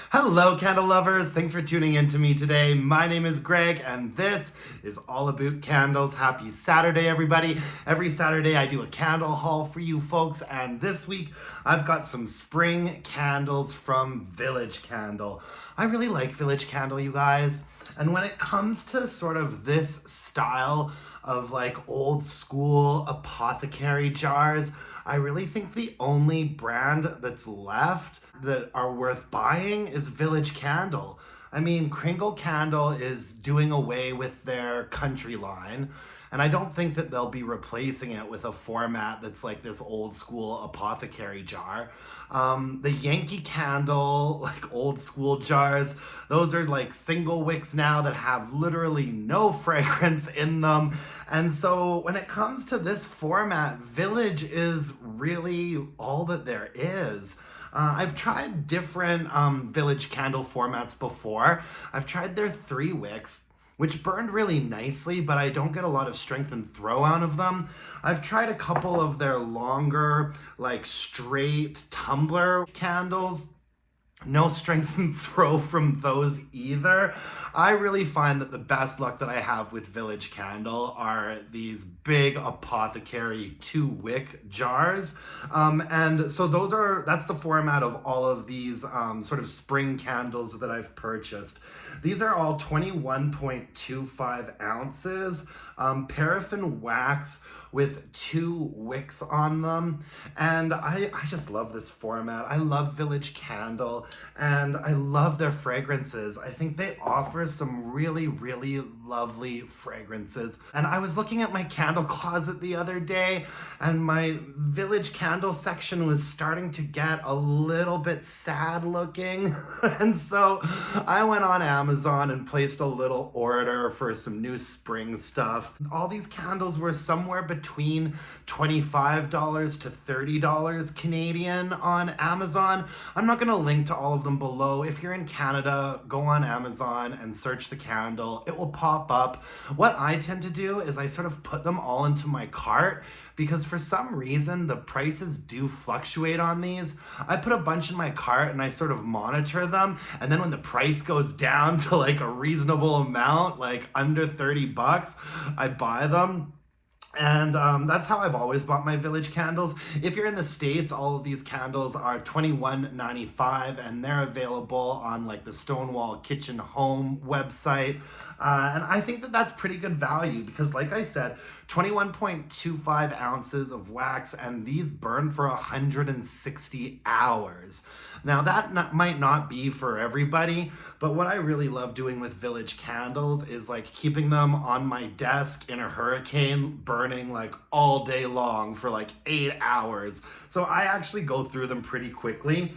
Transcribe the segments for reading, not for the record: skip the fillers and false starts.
Hello, candle lovers. Thanks for tuning in to me today. My name is Greg, and this is all about candles. Happy Saturday, everybody. Every Saturday, I do a candle haul for you folks, and this week, I've got some spring candles from Village Candle. I really like Village Candle, you guys. And when it comes to sort of this style of like old school apothecary jars, I really think the only brand that's left that are worth buying is Village Candle. I mean, Kringle Candle is doing away with their country line, and I don't think that they'll be replacing it with a format that's like this old school apothecary jar. The Yankee Candle, like old school jars, those are like single wicks now that have literally no fragrance in them. And so when it comes to this format, Village is really all that there is. I've tried different Village Candle formats before. I've tried their 3 wicks, which burned really nicely, but I don't get a lot of strength and throw out of them. I've tried a couple of their longer, like straight tumbler candles. No strength and throw from those either. I really find that the best luck that I have with Village Candle are these big apothecary 2-wick jars. And so that's the format of all of these sort of spring candles that I've purchased. These are all 21.25 ounces, paraffin wax with 2 wicks on them. And I just love this format. I love Village Candle, and I love their fragrances. I think they offer some really, really lovely fragrances. And I was looking at my candle closet the other day, and my Village Candle section was starting to get a little bit sad looking. And so I went on Amazon and placed a little order for some new spring stuff. All these candles were somewhere between $25 to $30 Canadian on Amazon. I'm not going to link to all of them below. If you're in Canada, go on Amazon and search the candle. It will pop up. What I tend to do is I sort of put them all into my cart, because for some reason the prices do fluctuate on these. I put a bunch in my cart and I sort of monitor them, and then when the price goes down to like a reasonable amount, like under 30 bucks, I buy them. And that's how I've always bought my Village candles. If you're in the States, all of these candles are $21.95, and they're available on like the Stonewall Kitchen Home website. And I think that that's pretty good value because, like I said, 21.25 ounces of wax, and these burn for 160 hours. Now, that might not be for everybody, but what I really love doing with Village candles is like keeping them on my desk in a hurricane, burning like all day long for like 8 hours. So I actually go through them pretty quickly.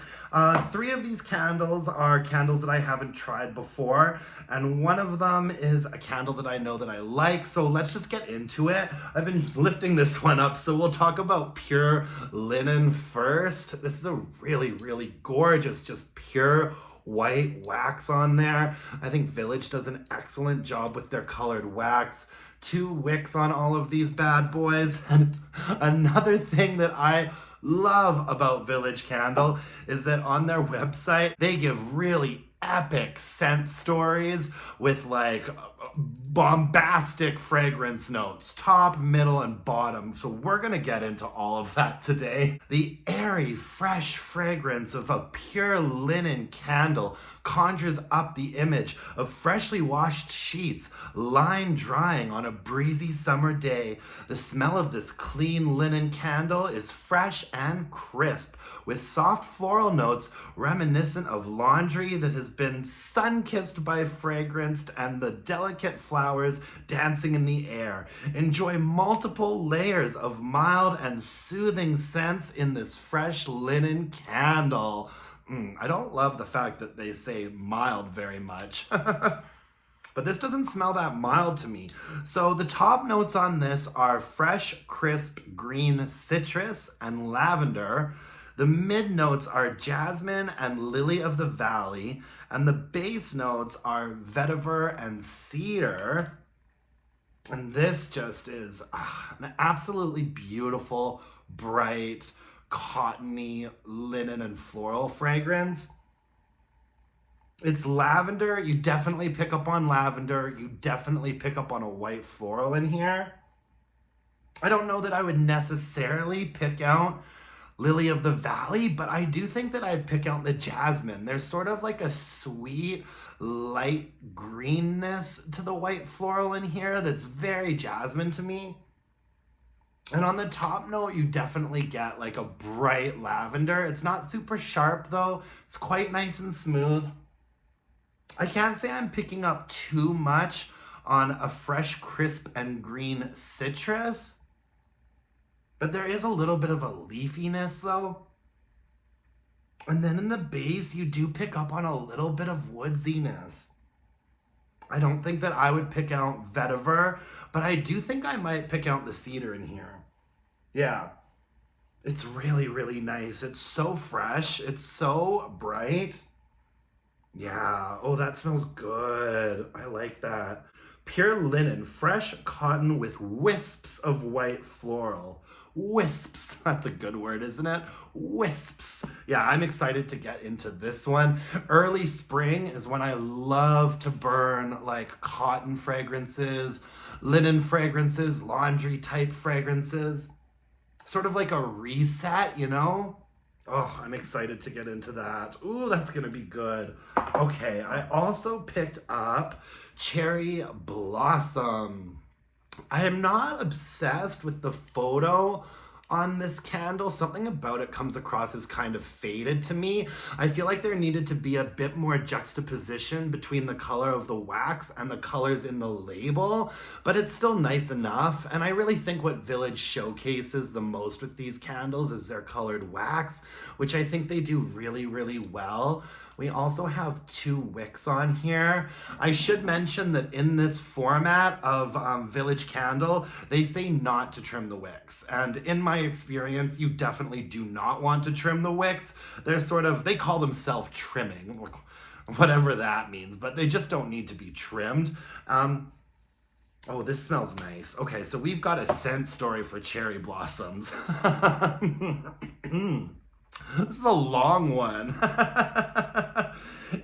3 of these candles are candles that I haven't tried before, and one of them is a candle that I know that I like, so let's just get into it. I've been lifting this one up, so we'll talk about Pure Linen first. This is a really, really gorgeous, just pure white wax on there. I think Village does an excellent job with their colored wax. 2 wicks on all of these bad boys. And another thing that I love about Village Candle is that on their website, they give really epic scent stories with like bombastic fragrance notes, top, middle, and bottom. So we're gonna get into all of that today. The airy, fresh fragrance of a pure linen candle conjures up the image of freshly washed sheets lying drying on a breezy summer day. The smell of this clean linen candle is fresh and crisp, with soft floral notes reminiscent of laundry that has been sun-kissed by fragrance and the delicate flowers dancing in the air. Enjoy multiple layers of mild and soothing scents in this fresh linen candle. I don't love the fact that they say mild very much. But this doesn't smell that mild to me. So the top notes on this are fresh, crisp, green citrus and lavender. The mid notes are jasmine and lily of the valley, and the base notes are vetiver and cedar. And this just is an absolutely beautiful, bright, cottony, linen and floral fragrance. It's lavender. You definitely pick up on lavender. You definitely pick up on a white floral in here. I don't know that I would necessarily pick out Lily of the Valley, but I do think that I'd pick out the jasmine. There's sort of like a sweet, light greenness to the white floral in here that's very jasmine to me. And on the top note, you definitely get like a bright lavender. It's not super sharp though. It's quite nice and smooth. I can't say I'm picking up too much on a fresh, crisp, and green citrus. But there is a little bit of a leafiness though. And then in the base, you do pick up on a little bit of woodsiness. I don't think that I would pick out vetiver, but I do think I might pick out the cedar in here. Yeah, it's really, really nice. It's so fresh. It's so bright. Yeah, oh, that smells good. I like that. Pure linen, fresh cotton with wisps of white floral. Wisps, that's a good word, isn't it? Wisps. Yeah, I'm excited to get into this one. Early spring is when I love to burn like cotton fragrances, linen fragrances, laundry type fragrances. Sort of like a reset, you know? Oh, I'm excited to get into that. Ooh, that's gonna be good. Okay, I also picked up Cherry Blossom. I am not obsessed with the photo on this candle. Something about it comes across as kind of faded to me. I feel like there needed to be a bit more juxtaposition between the color of the wax and the colors in the label, but it's still nice enough. And I really think what Village showcases the most with these candles is their colored wax, which I think they do really, really well. We also have 2 wicks on here. I should mention that in this format of Village candle, they say not to trim the wicks. And in my experience, you definitely do not want to trim the wicks. They call them self-trimming, whatever that means, but they just don't need to be trimmed. Oh, this smells nice. Okay, so we've got a scent story for cherry blossoms. This is a long one.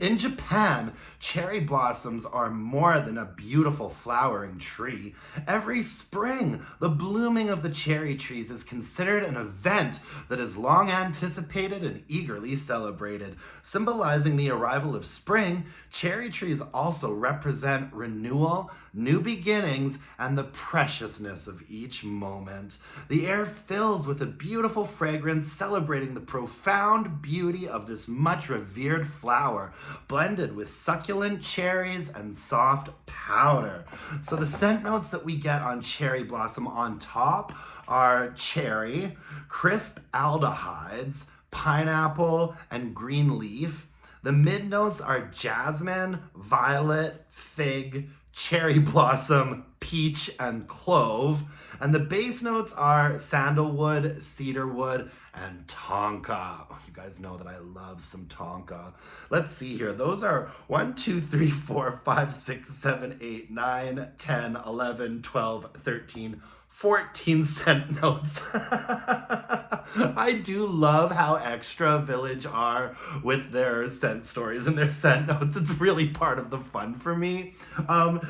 In Japan, cherry blossoms are more than a beautiful flowering tree. Every spring, the blooming of the cherry trees is considered an event that is long anticipated and eagerly celebrated. Symbolizing the arrival of spring, cherry trees also represent renewal, new beginnings, and the preciousness of each moment. The air fills with a beautiful fragrance celebrating the profound beauty of this much revered flower, blended with succulent cherries and soft powder. So the scent notes that we get on cherry blossom on top are cherry, crisp aldehydes, pineapple, and green leaf. The mid notes are jasmine, violet, fig, cherry blossom, peach, and clove. And the base notes are sandalwood, cedarwood, and tonka. Oh, you guys know that I love some tonka. Let's see here. Those are 1, 2, 3, 4, 5, 6, 7, 8, 9, 10, 11, 12, 13, 14 scent notes. I do love how extra Village are with their scent stories and their scent notes. It's really part of the fun for me.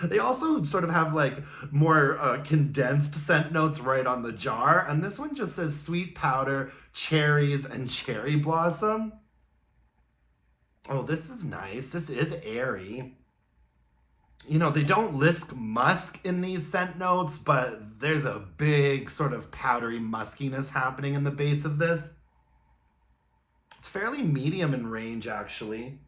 They also sort of have like more condensed scent notes right on the jar. And this one just says sweet powder, cherries, and cherry blossom. Oh, this is nice. This is airy. You know, they don't list musk in these scent notes, but there's a big sort of powdery muskiness happening in the base of this. It's fairly medium in range, actually.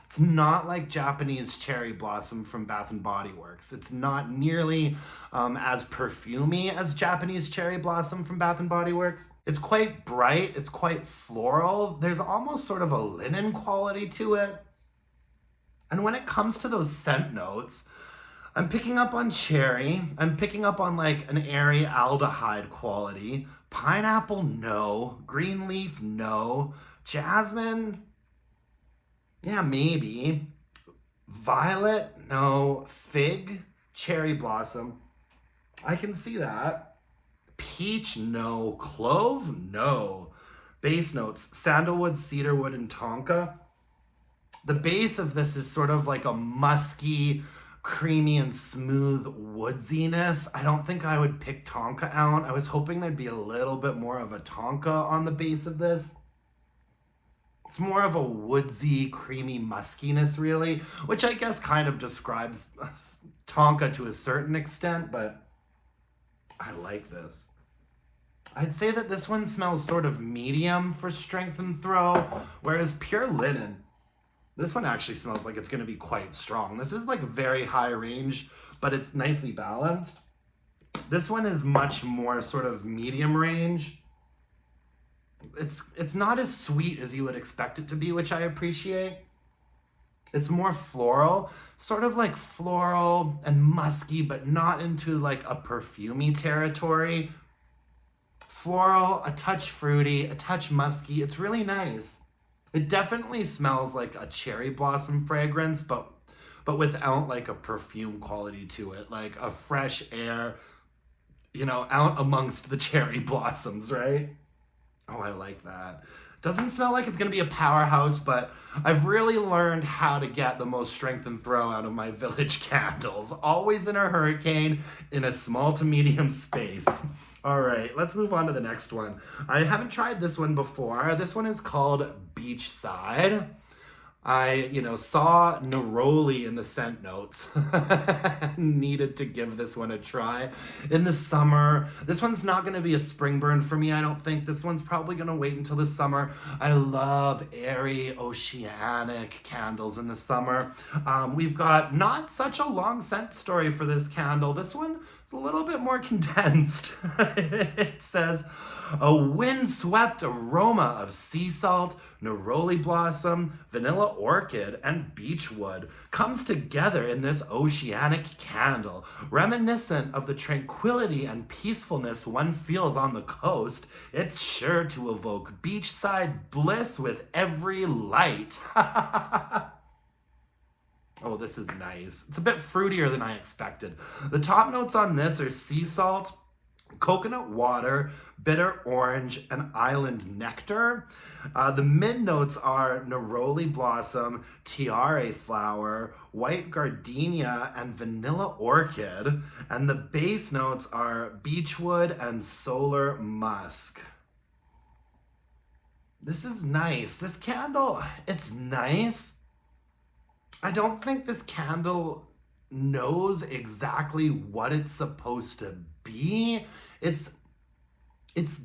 It's not like Japanese cherry blossom from Bath & Body Works. It's not nearly as perfumey as Japanese cherry blossom from Bath & Body Works. It's quite bright. It's quite floral. There's almost sort of a linen quality to it. And when it comes to those scent notes, I'm picking up on cherry. I'm picking up on like an airy aldehyde quality. Pineapple, no. Green leaf, no. Jasmine, yeah, maybe. Violet, no. Fig, cherry blossom, I can see that. Peach, no. Clove, no. Base notes, sandalwood, cedarwood, and tonka. The base of this is sort of like a musky, creamy and smooth woodsiness. I don't think I would pick tonka out. I was hoping there'd be a little bit more of a tonka on the base of this. It's more of a woodsy, creamy muskiness, really, which I guess kind of describes tonka to a certain extent, but I like this. I'd say that this one smells sort of medium for strength and throw, whereas pure linen, this one actually smells like it's going to be quite strong. This is like very high range, but it's nicely balanced. This one is much more sort of medium range. It's not as sweet as you would expect it to be, which I appreciate. It's more floral, sort of like floral and musky, but not into like a perfumey territory. Floral, a touch fruity, a touch musky. It's really nice. It definitely smells like a cherry blossom fragrance, but without like a perfume quality to it, like a fresh air, you know, out amongst the cherry blossoms, right? Oh, I like that. Doesn't smell like it's going to be a powerhouse, but I've really learned how to get the most strength and throw out of my Village candles. Always in a hurricane, in a small to medium space. All right, let's move on to the next one. I haven't tried this one before. This one is called Beachside. I, saw neroli in the scent notes. Needed to give this one a try. In the summer, this one's not going to be a spring burn for me, I don't think. This one's probably going to wait until the summer. I love airy, oceanic candles in the summer. We've got not such a long scent story for this candle. This one is a little bit more condensed. It says, a windswept aroma of sea salt, neroli blossom, vanilla orchid, and beechwood comes together in this oceanic candle. Reminiscent of the tranquility and peacefulness one feels on the coast, it's sure to evoke beachside bliss with every light. Oh, this is nice. It's a bit fruitier than I expected. The top notes on this are sea salt, coconut water, bitter orange, and island nectar. The mid notes are neroli blossom, tiare flower, white gardenia, and vanilla orchid. And the base notes are beechwood and solar musk. This is nice. This candle, it's nice. I don't think this candle knows exactly what it's supposed to be. It's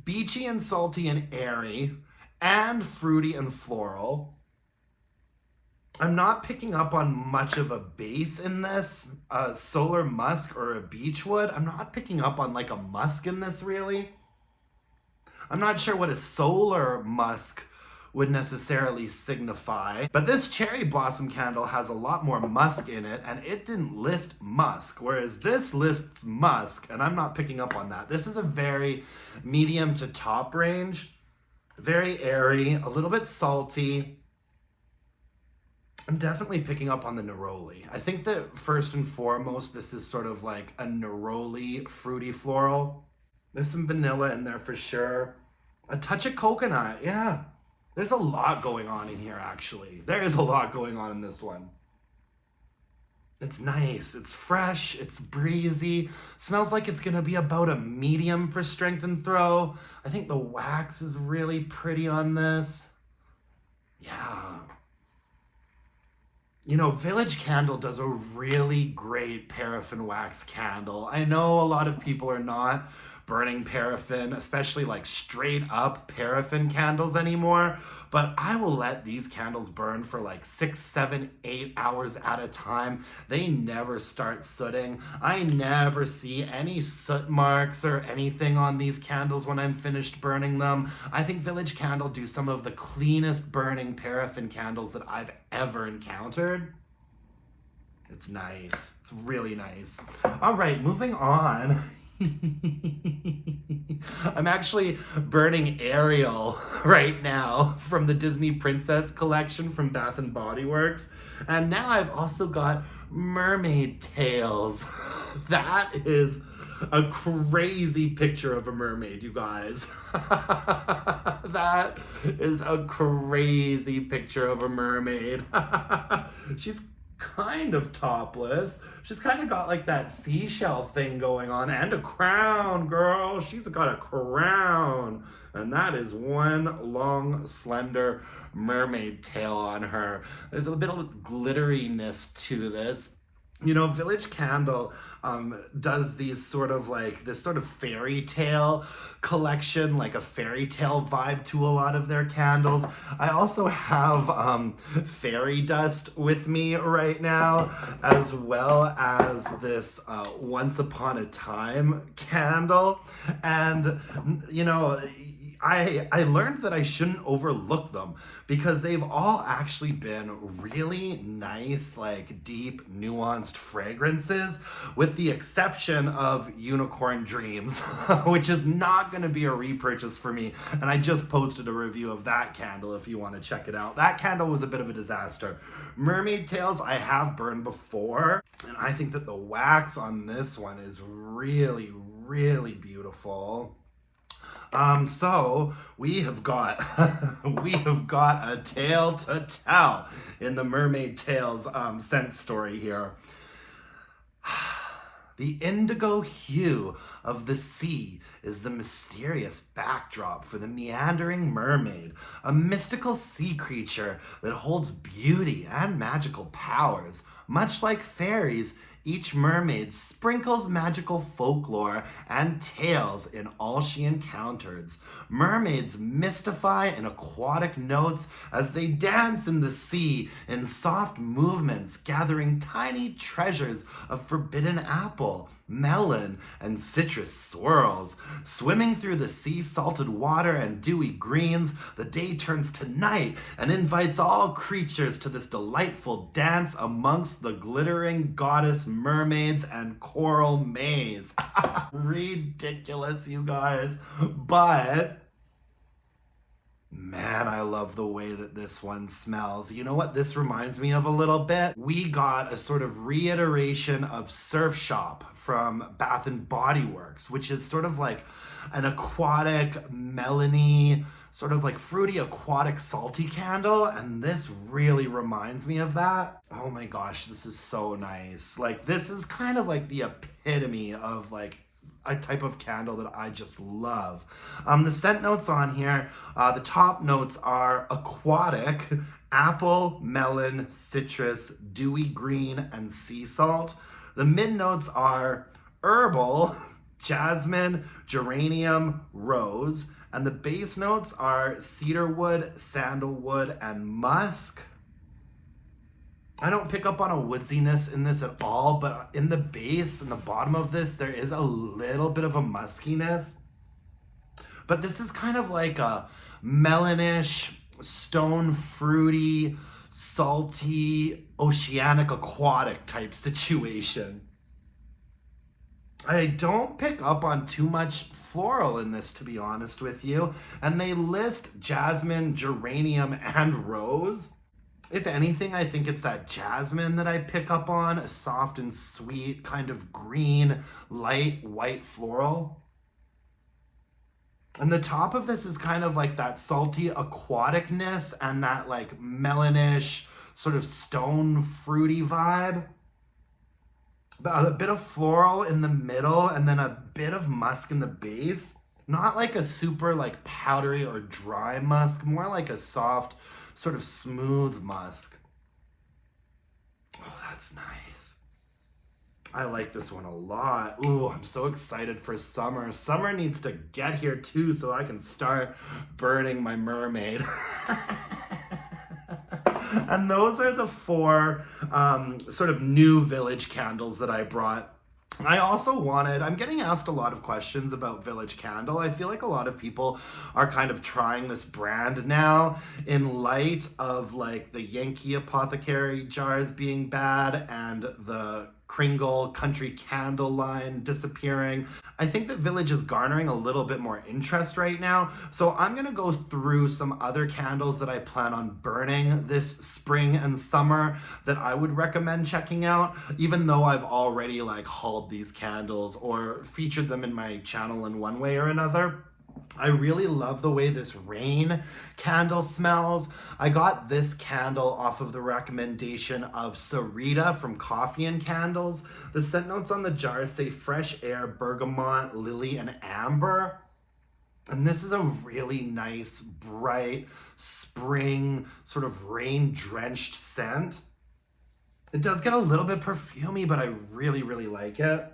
beachy and salty and airy and fruity and floral. I'm not picking up on much of a base in this, solar musk or a beechwood. I'm not picking up on like a musk in this really. I'm not sure what a solar musk would necessarily signify. But this cherry blossom candle has a lot more musk in it, and it didn't list musk, whereas this lists musk, and I'm not picking up on that. This is a very medium to top range, very airy, a little bit salty. I'm definitely picking up on the neroli. I think that first and foremost, this is sort of like a neroli fruity floral. There's some vanilla in there for sure. A touch of coconut, yeah. There's a lot going on in here, actually. There is a lot going on in this one. It's nice, it's fresh, it's breezy. Smells like it's gonna be about a medium for strength and throw. I think the wax is really pretty on this. Yeah. Village Candle does a really great paraffin wax candle. I know a lot of people are not burning paraffin, especially like straight up paraffin candles anymore, but I will let these candles burn for like 6, 7, 8 hours at a time. They never start sooting. I never see any soot marks or anything on these candles when I'm finished burning them. I think Village Candle do some of the cleanest burning paraffin candles that I've ever encountered. It's nice. It's really nice. All right, moving on. I'm actually burning Ariel right now from the Disney Princess collection from Bath & Body Works. And now I've also got Mermaid Tales. That is a crazy picture of a mermaid, you guys. That is a crazy picture of a mermaid. She's kind of topless. She's kind of got like that seashell thing going on, and a crown, girl. She's got a crown. And that is one long, slender mermaid tail on her. There's a bit of glitteriness to this. You know, Village Candle does these sort of like this sort of fairy tale collection, like a fairy tale vibe to a lot of their candles. I also have fairy dust with me right now, as well as this Once Upon a Time candle. And, you know, I learned that I shouldn't overlook them because they've all actually been really nice, like deep, nuanced fragrances, with the exception of Unicorn Dreams, which is not going to be a repurchase for me. And I just posted a review of that candle if you want to check it out. That candle was a bit of a disaster. Mermaid Tales I have burned before, and I think that the wax on this one is really, really beautiful. So we have got a tale to tell in the Mermaid Tales scent story here. The indigo hue of the sea is the mysterious backdrop for the meandering mermaid, a mystical sea creature that holds beauty and magical powers. Much like fairies, each mermaid sprinkles magical folklore and tales in all she encounters. Mermaids mystify in aquatic notes as they dance in the sea in soft movements, gathering tiny treasures of forbidden apple, melon, and citrus swirls. Swimming through the sea-salted water and dewy greens, the day turns to night and invites all creatures to this delightful dance amongst the glittering goddess mermaids and coral maze. Ridiculous, you guys. But man, I love the way that this one smells. You know what this reminds me of a little bit? We got a sort of reiteration of Surf Shop from Bath and Body Works, which is sort of like an aquatic, melony, sort of like fruity, aquatic, salty candle. And this really reminds me of that. Oh my gosh, this is so nice. Like, this is kind of like the epitome of like a type of candle that I just love. The scent notes on here, the top notes are aquatic, apple, melon, citrus, dewy green, and sea salt. The mid notes are herbal, jasmine, geranium, rose, and the base notes are cedarwood, sandalwood, and musk. I don't pick up on a woodsiness in this at all, but in the base, in the bottom of this, there is a little bit of a muskiness. But this is kind of like a melonish, stone fruity, salty, oceanic aquatic type situation. I don't pick up on too much floral in this, to be honest with you. And they list jasmine, geranium, and rose. If anything, I think it's that jasmine that I pick up on, a soft and sweet kind of green, light white floral. And the top of this is kind of like that salty aquaticness and that like melonish, sort of stone fruity vibe. A bit of floral in the middle and then a bit of musk in the base. Not like a super like powdery or dry musk, more like a soft, sort of smooth musk. Oh, that's nice. I like this one a lot. Ooh, I'm so excited for summer. Summer needs to get here too so I can start burning my mermaid. And those are the four sort of new Village candles that I brought. I also wanted, I'm getting asked a lot of questions about Village Candle. I feel like a lot of people are kind of trying this brand now in light of like the Yankee Apothecary jars being bad and the Kringle country candle line disappearing. I think that Village is garnering a little bit more interest right now. So I'm gonna go through some other candles that I plan on burning this spring and summer that I would recommend checking out, even though I've already like hauled these candles or featured them in my channel in one way or another. I really love the way this rain candle smells. I got this candle off of the recommendation of Sarita from Coffee and Candles. The scent notes on the jar say fresh air, bergamot, lily, and amber. And this is a really nice, bright, spring, sort of rain-drenched scent. It does get a little bit perfumey, but I really, really like it.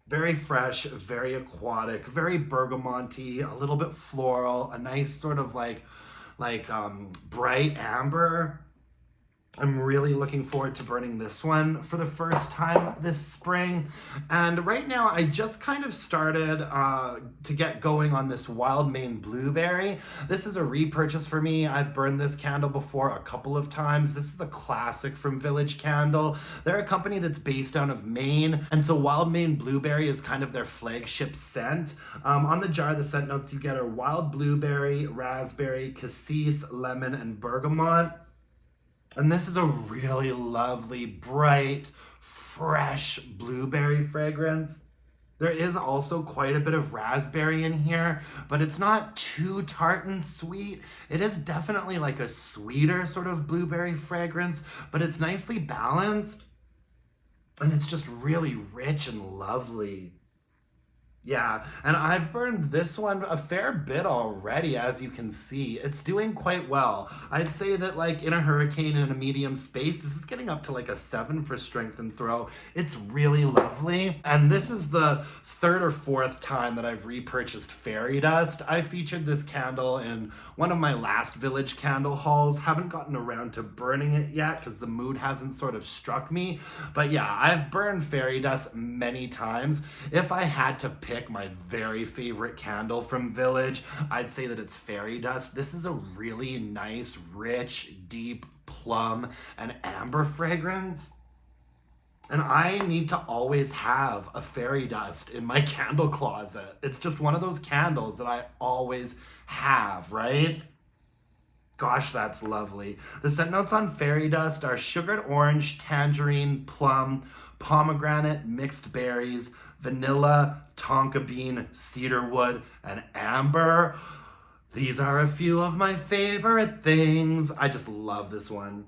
Very fresh, very aquatic, very bergamonty, a little bit floral, a nice sort of like bright amber. I'm really looking forward to burning this one for the first time this spring. And right now I just kind of started to get going on this Wild Maine Blueberry. This is a repurchase for me. I've burned this candle before a couple of times. This is a classic from Village Candle. They're a company that's based out of Maine. And so Wild Maine Blueberry is kind of their flagship scent. On the jar, the scent notes you get are wild blueberry, raspberry, cassis, lemon, and bergamot. And this is a really lovely, bright, fresh blueberry fragrance. There is also quite a bit of raspberry in here, but it's not too tart and sweet. It is definitely like a sweeter sort of blueberry fragrance, but it's nicely balanced. And it's just really rich and lovely. Yeah, and I've burned this one a fair bit already, as you can see. It's doing quite well. I'd say that like in a hurricane in a medium space, this is getting up to like a 7 for strength and throw. It's really lovely. And this is the third or fourth time that I've repurchased fairy dust. I featured this candle in one of my last Village candle hauls. Haven't gotten around to burning it yet because the mood hasn't sort of struck me. But yeah, I've burned fairy dust many times. If I had to pick my very favorite candle from Village, I'd say that it's fairy dust. This is a really nice, rich, deep plum and amber fragrance. And I need to always have a fairy dust in my candle closet. It's just one of those candles that I always have, right? Gosh, that's lovely. The scent notes on fairy dust are sugared orange, tangerine, plum, pomegranate, mixed berries, vanilla, tonka bean, cedarwood, and amber. These are a few of my favorite things. I just love this one.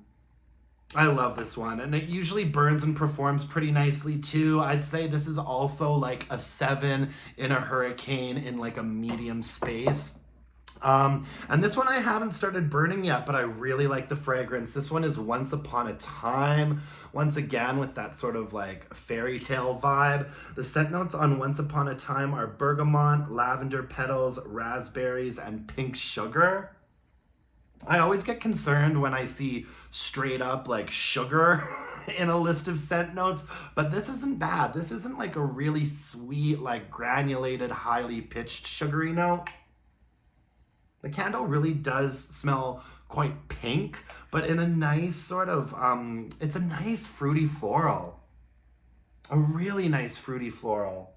I love this one, and it usually burns and performs pretty nicely too. I'd say this is also like a 7 in a hurricane in like a medium space. And this one I haven't started burning yet, but I really like the fragrance. This one is Once Upon a Time, once again with that sort of like fairy tale vibe. The scent notes on Once Upon a Time are bergamot, lavender petals, raspberries, and pink sugar. I always get concerned when I see straight up like sugar in a list of scent notes, but this isn't bad. This isn't like a really sweet, like granulated, highly pitched sugary note. The candle really does smell quite pink, but in a nice sort of, it's a nice fruity floral. A really nice fruity floral.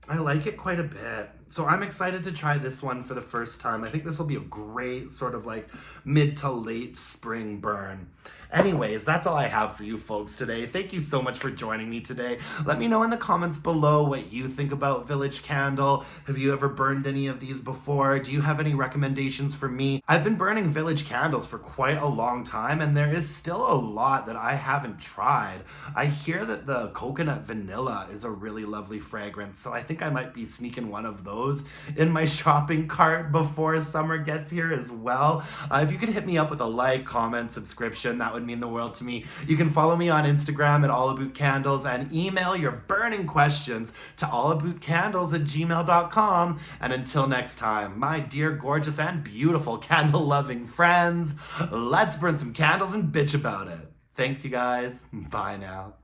I like it quite a bit. So I'm excited to try this one for the first time. I think this will be a great sort of like mid to late spring burn. Anyways, that's all I have for you folks today. Thank you so much for joining me today. Let me know in the comments below what you think about Village Candle. Have you ever burned any of these before? Do you have any recommendations for me? I've been burning Village candles for quite a long time, and there is still a lot that I haven't tried. I hear that the coconut vanilla is a really lovely fragrance, so I think I might be sneaking one of those in my shopping cart before summer gets here as well. If you could hit me up with a like, comment, subscription, that would mean the world to me. You can follow me on Instagram at allabootcandles and email your burning questions to allabootcandles@gmail.com. And until next time, my dear, gorgeous, and beautiful candle-loving friends, let's burn some candles and bitch about it. Thanks, you guys. Bye now.